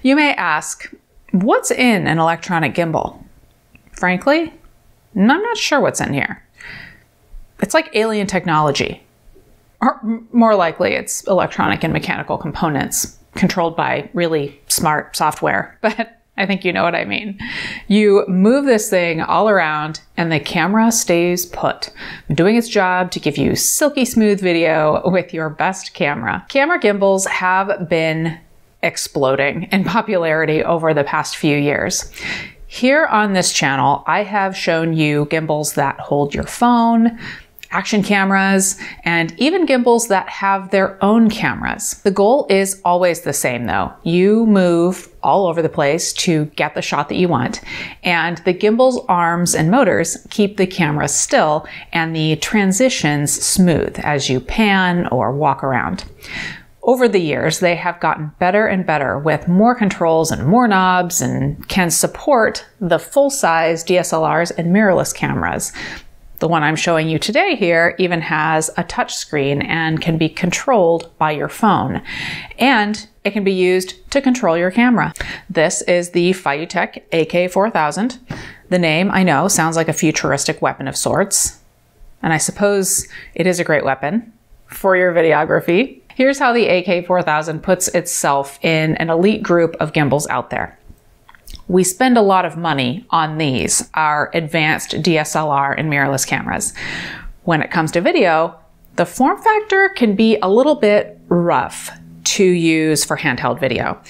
You may ask, what's in an electronic gimbal? Frankly, I'm not sure what's in here. It's like alien technology. Or more likely, it's electronic and mechanical components controlled by really smart software, but I think you know what I mean. You move this thing all around and the camera stays put, doing its job to give you silky smooth video with your best camera. Camera gimbals have been exploding in popularity over the past few years. Here on this channel, I have shown you gimbals that hold your phone, action cameras, and even gimbals that have their own cameras. The goal is always the same though. You move all over the place to get the shot that you want, and the gimbal's arms and motors keep the camera still and the transitions smooth as you pan or walk around. Over the years, they have gotten better and better with more controls and more knobs and can support the full-size DSLRs and mirrorless cameras. The one I'm showing you today here even has a touch screen and can be controlled by your phone. And it can be used to control your camera. This is the Feiyutech AK4000. The name, I know, sounds like a futuristic weapon of sorts. And I suppose it is a great weapon for your videography. Here's how the AK4000 puts itself in an elite group of gimbals out there. We spend a lot of money on these, our advanced DSLR and mirrorless cameras. When it comes to video, the form factor can be a little bit rough to use for handheld video.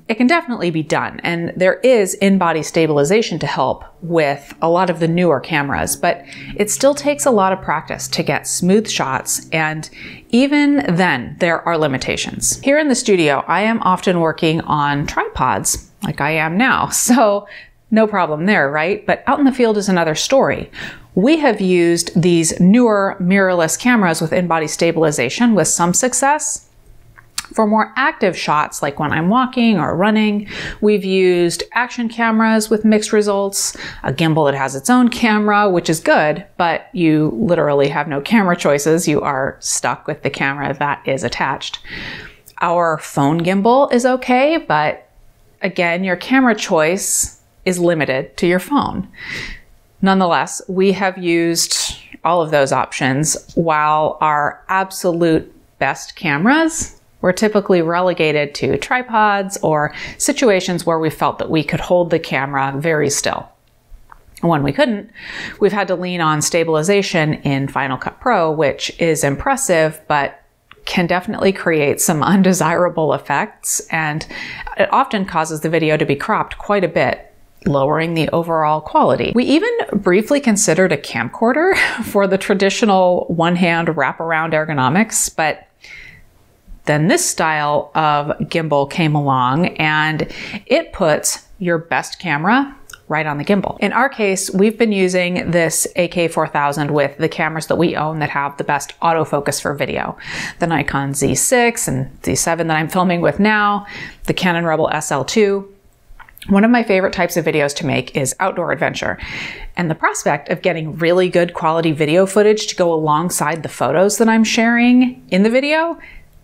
It can definitely be done, and there is in-body stabilization to help with a lot of the newer cameras, but it still takes a lot of practice to get smooth shots, and even then, there are limitations. Here in the studio, I am often working on tripods, like I am now, so no problem there, right? But out in the field is another story. We have used these newer mirrorless cameras with in-body stabilization with some success. For more active shots, like when I'm walking or running, we've used action cameras with mixed results, a gimbal that has its own camera, which is good, but you literally have no camera choices. You are stuck with the camera that is attached. Our phone gimbal is okay, but again, your camera choice is limited to your phone. Nonetheless, we have used all of those options, while our absolute best cameras were typically relegated to tripods or situations where we felt that we could hold the camera very still. When we couldn't, we've had to lean on stabilization in Final Cut Pro, which is impressive, but can definitely create some undesirable effects, and it often causes the video to be cropped quite a bit, lowering the overall quality. We even briefly considered a camcorder for the traditional one-hand wraparound ergonomics, but then this style of gimbal came along and it puts your best camera right on the gimbal. In our case, we've been using this AK4000 with the cameras that we own that have the best autofocus for video. The Nikon Z6 and Z7 that I'm filming with now, the Canon Rebel SL2. One of my favorite types of videos to make is outdoor adventure. And the prospect of getting really good quality video footage to go alongside the photos that I'm sharing in the video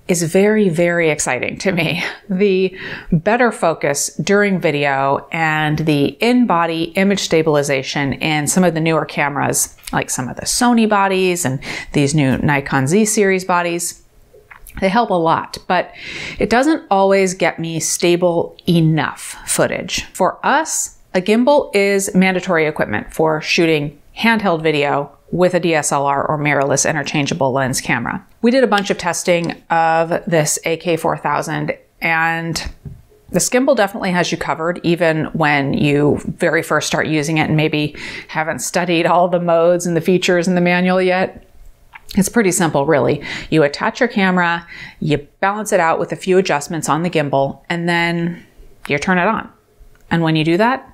is very, very exciting to me. The better focus during video and the in-body image stabilization in some of the newer cameras, like some of the Sony bodies and these new Nikon Z series bodies, they help a lot, but it doesn't always get me stable enough footage. For us, a gimbal is mandatory equipment for shooting handheld video with a DSLR or mirrorless interchangeable lens camera. We did a bunch of testing of this AK4000, and this gimbal definitely has you covered even when you very first start using it and maybe haven't studied all the modes and the features in the manual yet. It's pretty simple, really. You attach your camera, you balance it out with a few adjustments on the gimbal, and then you turn it on. And when you do that,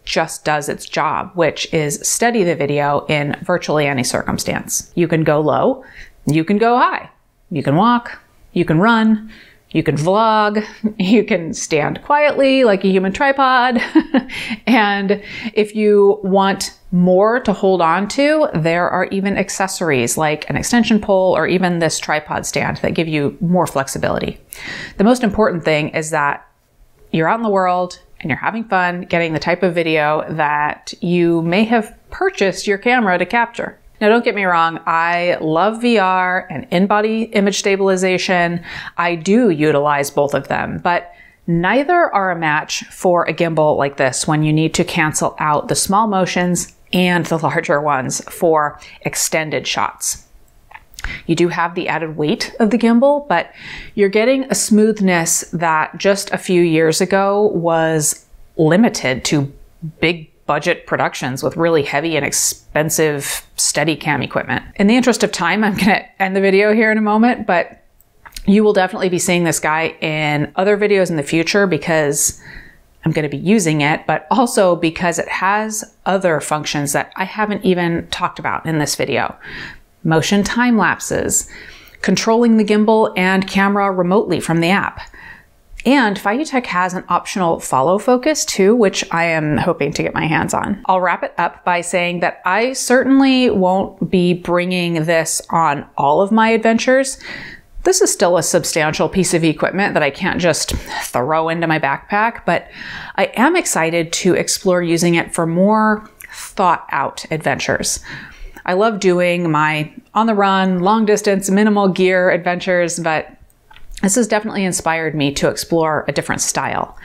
just does its job, which is steady the video in virtually any circumstance. You can go low, you can go high, you can walk, you can run, you can vlog, you can stand quietly like a human tripod. And if you want more to hold on to, there are even accessories like an extension pole or even this tripod stand that give you more flexibility. The most important thing is that you're out in the world and you're having fun getting the type of video that you may have purchased your camera to capture. Now, don't get me wrong, I love VR and in-body image stabilization. I do utilize both of them, but neither are a match for a gimbal like this when you need to cancel out the small motions and the larger ones for extended shots. You do have the added weight of the gimbal, but you're getting a smoothness that just a few years ago was limited to big budget productions with really heavy and expensive Steadicam equipment. In the interest of time, I'm gonna end the video here in a moment, but you will definitely be seeing this guy in other videos in the future because I'm gonna be using it, but also because it has other functions that I haven't even talked about in this video. Motion time lapses, controlling the gimbal and camera remotely from the app. And Feiyutech has an optional follow focus too, which I am hoping to get my hands on. I'll wrap it up by saying that I certainly won't be bringing this on all of my adventures. This is still a substantial piece of equipment that I can't just throw into my backpack, but I am excited to explore using it for more thought out adventures. I love doing my on the run, long distance, minimal gear adventures, but this has definitely inspired me to explore a different style.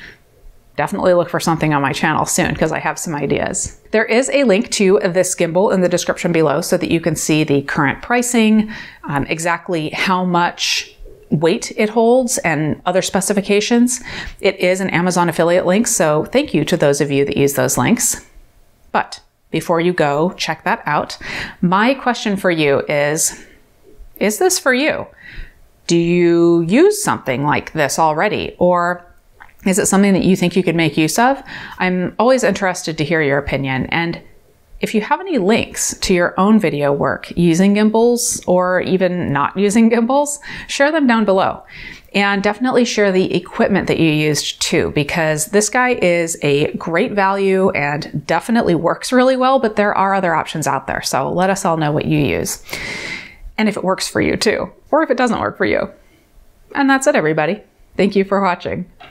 Definitely look for something on my channel soon because I have some ideas. There is a link to this gimbal in the description below so that you can see the current pricing, exactly how much weight it holds, and other specifications. It is an Amazon affiliate link, so thank you to those of you that use those links. But before you go check that out, my question for you is this for you? Do you use something like this already? Or is it something that you think you could make use of? I'm always interested to hear your opinion. And if you have any links to your own video work using gimbals or even not using gimbals, share them down below. And definitely share the equipment that you used too, because this guy is a great value and definitely works really well, but there are other options out there. So let us all know what you use. And if it works for you too, or if it doesn't work for you. And that's it, everybody. Thank you for watching.